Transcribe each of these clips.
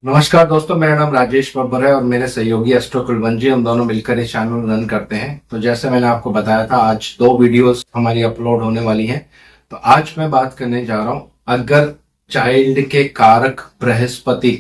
नमस्कार दोस्तों, मेरा नाम राजेश बब्बर है और मेरे सहयोगी एस्ट्रो कुलवंत, हम दोनों मिलकर ये चैनल रन करते हैं। तो जैसे मैंने आपको बताया था, आज 2 वीडियोस हमारी अपलोड होने वाली हैं। तो आज मैं बात करने जा रहा हूं, अगर चाइल्ड के कारक बृहस्पति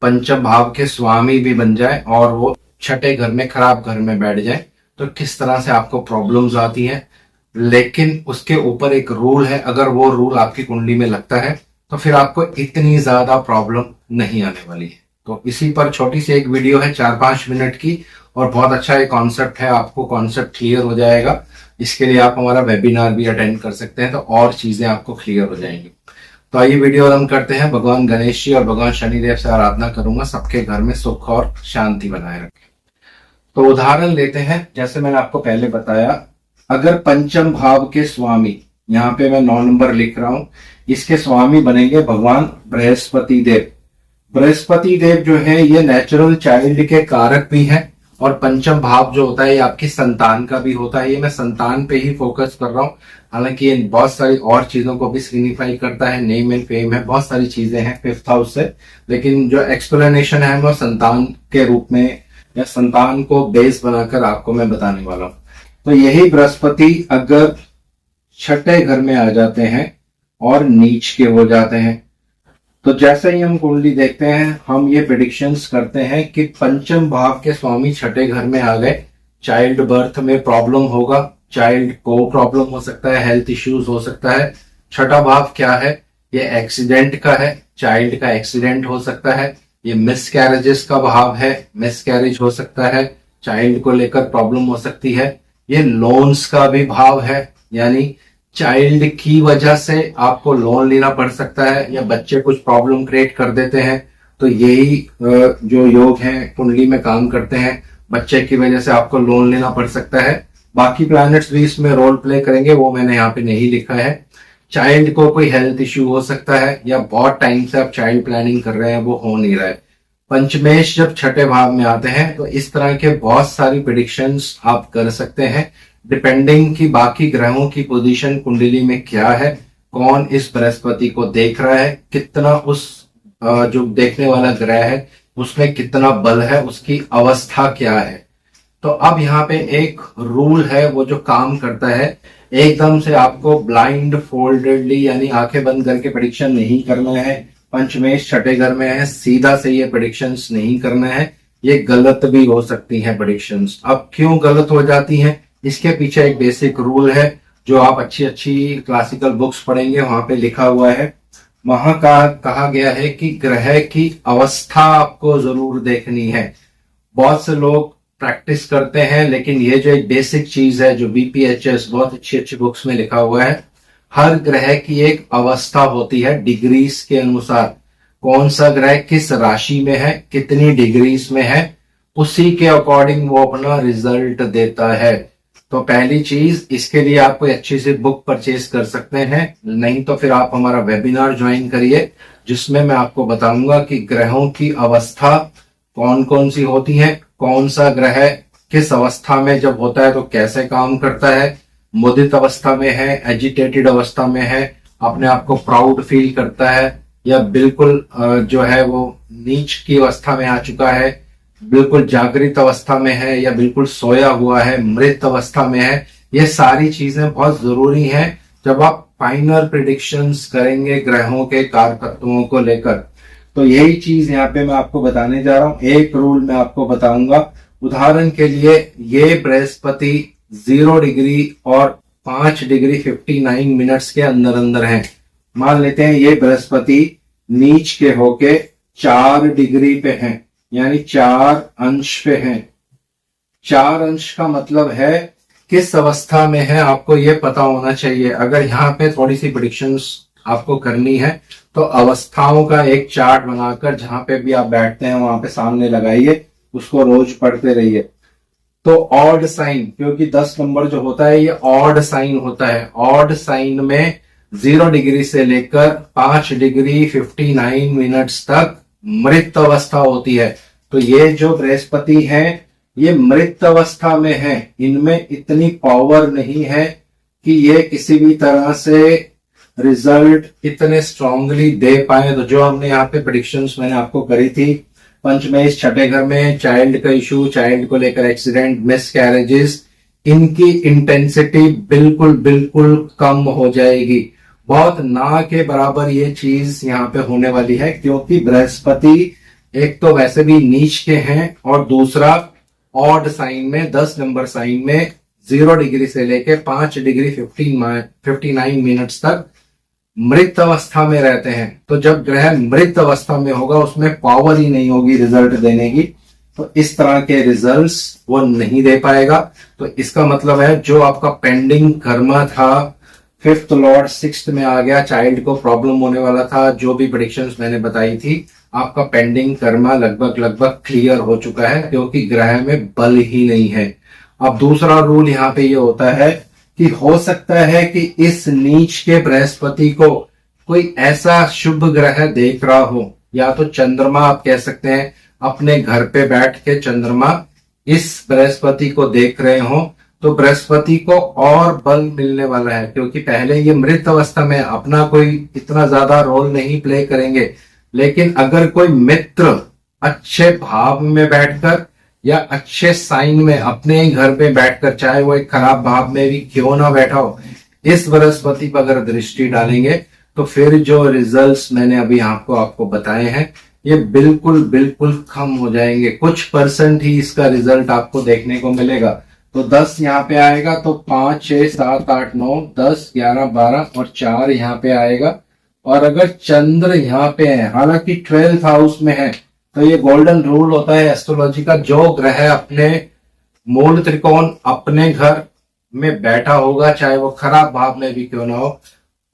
पंचम भाव के स्वामी भी बन जाए और वो छठे घर में, खराब घर में बैठ जाए, तो किस तरह से आपको प्रॉब्लम्स आती हैं। लेकिन उसके ऊपर एक रूल है, अगर वो रूल आपकी कुंडली में लगता है तो फिर आपको इतनी ज्यादा प्रॉब्लम नहीं आने वाली है। तो इसी पर छोटी सी एक वीडियो है 4-5 मिनट की, और बहुत अच्छा एक कॉन्सेप्ट है, आपको कॉन्सेप्ट क्लियर हो जाएगा। इसके लिए आप हमारा वेबिनार भी अटेंड कर सकते हैं, तो और चीजें आपको क्लियर हो जाएंगी। तो आइए वीडियो आरंभ करते हैं। भगवान गणेश जी और भगवान शनिदेव से आराधना करूंगा, सबके घर में सुख और शांति बनाए रखें। तो उदाहरण लेते हैं, जैसे मैंने आपको पहले बताया, अगर पंचम भाव के स्वामी, यहाँ पे मैं 9 नंबर लिख रहा हूं, इसके स्वामी बनेंगे भगवान बृहस्पति देव। बृहस्पति देव जो है ये नेचुरल चाइल्ड के कारक भी हैं, और पंचम भाव जो होता है ये आपकी संतान का भी होता है। ये मैं संतान पे ही फोकस कर रहा हूँ, हालांकि ये बहुत सारी और चीजों को भी सिग्निफाई करता है, नेम एंड फेम है, बहुत सारी चीजें हैं 5th हाउस से। लेकिन जो एक्सप्लेनेशन है वो संतान के रूप में या संतान को बेस बनाकर आपको मैं बताने वाला हूँ। तो यही बृहस्पति अगर छठे घर में आ जाते हैं और नीच के हो जाते हैं, तो जैसे ही हम कुंडली देखते हैं, हम ये प्रेडिक्शंस करते हैं कि पंचम भाव के स्वामी छठे घर में आ गए, चाइल्ड बर्थ में प्रॉब्लम होगा, चाइल्ड को प्रॉब्लम हो सकता है, हेल्थ इश्यूज हो सकता है। छठा भाव क्या है? ये एक्सीडेंट का है, चाइल्ड का एक्सीडेंट हो सकता है। ये मिसकैरेजेस का भाव है, मिसकैरेज हो सकता है, चाइल्ड को लेकर प्रॉब्लम हो सकती है। ये लोन्स का भी भाव है, यानी चाइल्ड की वजह से आपको लोन लेना पड़ सकता है, या बच्चे कुछ प्रॉब्लम क्रिएट कर देते हैं। तो यही जो योग हैं कुंडली में काम करते हैं, बच्चे की वजह से आपको लोन लेना पड़ सकता है। बाकी प्लैनेट्स भी इसमें रोल प्ले करेंगे, वो मैंने यहाँ पे नहीं लिखा है। चाइल्ड को कोई हेल्थ इश्यू हो सकता है, या बहुत टाइम से आप चाइल्ड प्लानिंग कर रहे हैं, वो हो नहीं रहा है। पंचमेश जब छठे भाव में आते हैं तो इस तरह के बहुत सारी प्रिडिक्शंस आप कर सकते हैं, डिपेंडिंग कि बाकी ग्रहों की पोजीशन कुंडली में क्या है, कौन इस बृहस्पति को देख रहा है, कितना उस जो देखने वाला ग्रह है उसमें कितना बल है, उसकी अवस्था क्या है। तो अब यहाँ पे एक रूल है वो जो काम करता है, एकदम से आपको ब्लाइंड फोल्डेडली यानी आंखें बंद करके प्रेडिक्शन नहीं करना है। पंचमेश छठे घर में है, सीधा से ये प्रेडिक्शंस नहीं करना है, ये गलत भी हो सकती हैं प्रेडिक्शंस। अब क्यों गलत हो जाती हैं, इसके पीछे एक बेसिक रूल है जो आप अच्छी अच्छी क्लासिकल बुक्स पढ़ेंगे, वहां पे लिखा हुआ है। वहां कहा गया है कि ग्रह की अवस्था आपको जरूर देखनी है। बहुत से लोग प्रैक्टिस करते हैं, लेकिन ये जो एक बेसिक चीज है, जो बीपीएचएस बहुत अच्छी अच्छी बुक्स में लिखा हुआ है, हर ग्रह की एक अवस्था होती है डिग्रीज के अनुसार। कौन सा ग्रह किस राशि में है, कितनी डिग्रीज में है, उसी के अकॉर्डिंग वो अपना रिजल्ट देता है। तो पहली चीज, इसके लिए आप कोई अच्छी सी बुक परचेज कर सकते हैं, नहीं तो फिर आप हमारा वेबिनार ज्वाइन करिए, जिसमें मैं आपको बताऊंगा कि ग्रहों की अवस्था कौन कौन सी होती है, कौन सा ग्रह किस अवस्था में जब होता है तो कैसे काम करता है, मुदित अवस्था में है, एजिटेटेड अवस्था में है, अपने आप को प्राउड फील करता है, या बिल्कुल जो है वो नीच की अवस्था में आ चुका है, बिल्कुल जागृत अवस्था में है, या बिल्कुल सोया हुआ है, मृत अवस्था में है। ये सारी चीजें बहुत जरूरी हैं जब आप फाइनल प्रिडिक्शंस करेंगे ग्रहों के कारकत्वों को लेकर। तो यही चीज यहाँ पे मैं आपको बताने जा रहा हूं। एक रूल मैं आपको बताऊंगा, उदाहरण के लिए ये बृहस्पति 0 डिग्री और 5 डिग्री 59 मिनट्स के अंदर अंदर है। मान लेते हैं ये बृहस्पति नीच के होके 4 डिग्री पे है, यानी 4 अंश पे है। 4 अंश का मतलब है किस अवस्था में है आपको ये पता होना चाहिए। अगर यहाँ पे थोड़ी सी प्रेडिक्शंस आपको करनी है तो अवस्थाओं का एक चार्ट बनाकर जहां पे भी आप बैठते हैं वहां पे सामने लगाइए, उसको रोज पढ़ते रहिए। तो ऑड साइन, क्योंकि 10 नंबर जो होता है ये ऑड साइन होता है, ऑड साइन में 0 डिग्री से लेकर 5 डिग्री 59 मिनट्स तक मृत अवस्था होती है। तो ये जो बृहस्पति है ये मृत अवस्था में है, इनमें इतनी पावर नहीं है कि ये किसी भी तरह से रिजल्ट इतने स्ट्रांगली दे पाए। तो जो हमने यहाँ पे प्रेडिक्शंस मैंने आपको करी थी, पंचमेश छठे घर में चाइल्ड का इशू, चाइल्ड को लेकर एक्सीडेंट, मिस कैरेजेस, इनकी इंटेंसिटी बिल्कुल बिल्कुल कम हो जाएगी। बहुत ना के बराबर ये चीज यहाँ पे होने वाली है, क्योंकि बृहस्पति एक तो वैसे भी नीच के हैं और दूसरा ऑड साइन में 10 नंबर साइन में 0 डिग्री से लेके 5 डिग्री 59 मिनट्स तक मृत अवस्था में रहते हैं। तो जब ग्रह मृत अवस्था में होगा उसमें पावर ही नहीं होगी रिजल्ट देने की, तो इस तरह के रिजल्ट्स वो नहीं दे पाएगा। तो इसका मतलब है जो आपका पेंडिंग कर्मा था, फिफ्थ लॉर्ड सिक्स्थ में आ गया, चाइल्ड को प्रॉब्लम होने वाला था, जो भी प्रेडिक्शंस मैंने बताई थी, आपका पेंडिंग कर्मा लगभग क्लियर हो चुका है, क्योंकि ग्रह में बल ही नहीं है। अब दूसरा रूल यहाँ पे ये होता है कि हो सकता है कि इस नीच के बृहस्पति को कोई ऐसा शुभ ग्रह देख रहा हो, या तो चंद्रमा आप कह सकते हैं, अपने घर पे बैठ के चंद्रमा इस बृहस्पति को देख रहे हो, तो बृहस्पति को और बल मिलने वाला है, क्योंकि पहले ये मृत अवस्था में अपना कोई इतना ज्यादा रोल नहीं प्ले करेंगे। लेकिन अगर कोई मित्र अच्छे भाव में बैठकर या अच्छे साइन में अपने ही घर पे बैठकर, चाहे वो एक खराब भाव में भी क्यों ना बैठा हो, इस बृहस्पति पर अगर दृष्टि डालेंगे तो फिर जो रिजल्ट्स मैंने अभी आपको बताए हैं ये बिल्कुल बिल्कुल कम हो जाएंगे। कुछ परसेंट ही इसका रिजल्ट आपको देखने को मिलेगा। तो 10 यहाँ पे आएगा, तो 5 6 7 8 9 10 11 12 और 4 यहाँ पे आएगा। और अगर चंद्र यहाँ पे है, हालांकि 12th हाउस में है, तो ये गोल्डन रूल होता है एस्ट्रोलॉजी का, जो ग्रह अपने मूल त्रिकोण अपने घर में बैठा होगा, चाहे वो खराब भाव में भी क्यों ना हो,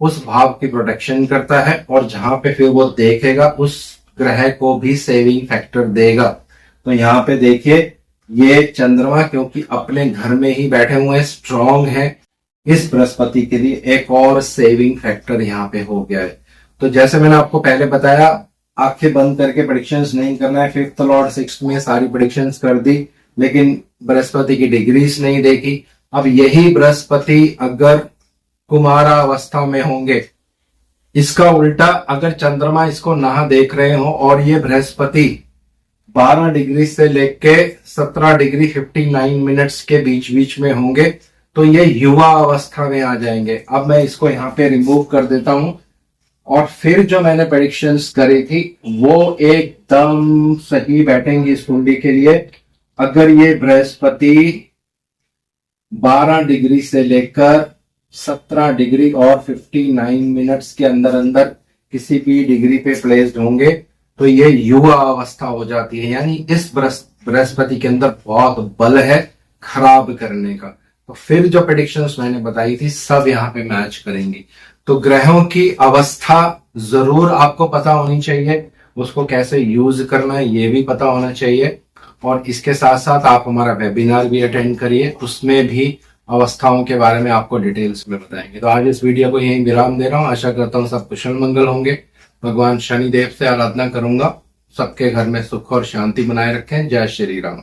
उस भाव की प्रोटेक्शन करता है, और जहां पे फिर वो देखेगा उस ग्रह को भी सेविंग फैक्टर देगा। तो यहाँ पे देखिए ये चंद्रमा क्योंकि अपने घर में ही बैठे हुए स्ट्रांग है, इस बृहस्पति के लिए एक और सेविंग फैक्टर यहाँ पे हो गया है। तो जैसे मैंने आपको पहले बताया, आंखें बंद करके प्रेडिक्शंस नहीं करना है। फिफ्थ लॉर्ड सिक्स्थ में सारी प्रेडिक्शंस कर दी, लेकिन बृहस्पति की डिग्रीज नहीं देखी। अब यही बृहस्पति अगर कुमारा अवस्था में होंगे, इसका उल्टा अगर चंद्रमा इसको ना देख रहे हो और ये बृहस्पति 12 डिग्री से लेके 17 डिग्री 59 मिनट्स के बीच में होंगे, तो ये युवा अवस्था में आ जाएंगे। अब मैं इसको यहाँ पे रिमूव कर देता हूं, और फिर जो मैंने प्रेडिक्शंस करी थी वो एकदम सही बैठेंगी इस कुंडली के लिए। अगर ये बृहस्पति 12 डिग्री से लेकर 17 डिग्री और 59 मिनट्स के अंदर अंदर किसी भी डिग्री पे प्लेस्ड होंगे, तो ये युवा अवस्था हो जाती है। यानी इस बृहस्पति के अंदर बहुत बल है खराब करने का। तो फिर जो प्रेडिक्शंस मैंने बताई थी सब यहाँ पे मैच करेंगी। तो ग्रहों की अवस्था जरूर आपको पता होनी चाहिए, उसको कैसे यूज करना है ये भी पता होना चाहिए। और इसके साथ साथ आप हमारा वेबिनार भी अटेंड करिए, उसमें भी अवस्थाओं के बारे में आपको डिटेल्स में बताएंगे। तो आज इस वीडियो को यहीं विराम दे रहा हूँ। आशा करता हूँ सब कुशल मंगल होंगे। भगवान शनिदेव से आराधना करूंगा, सबके घर में सुख और शांति बनाए रखें। जय श्री राम।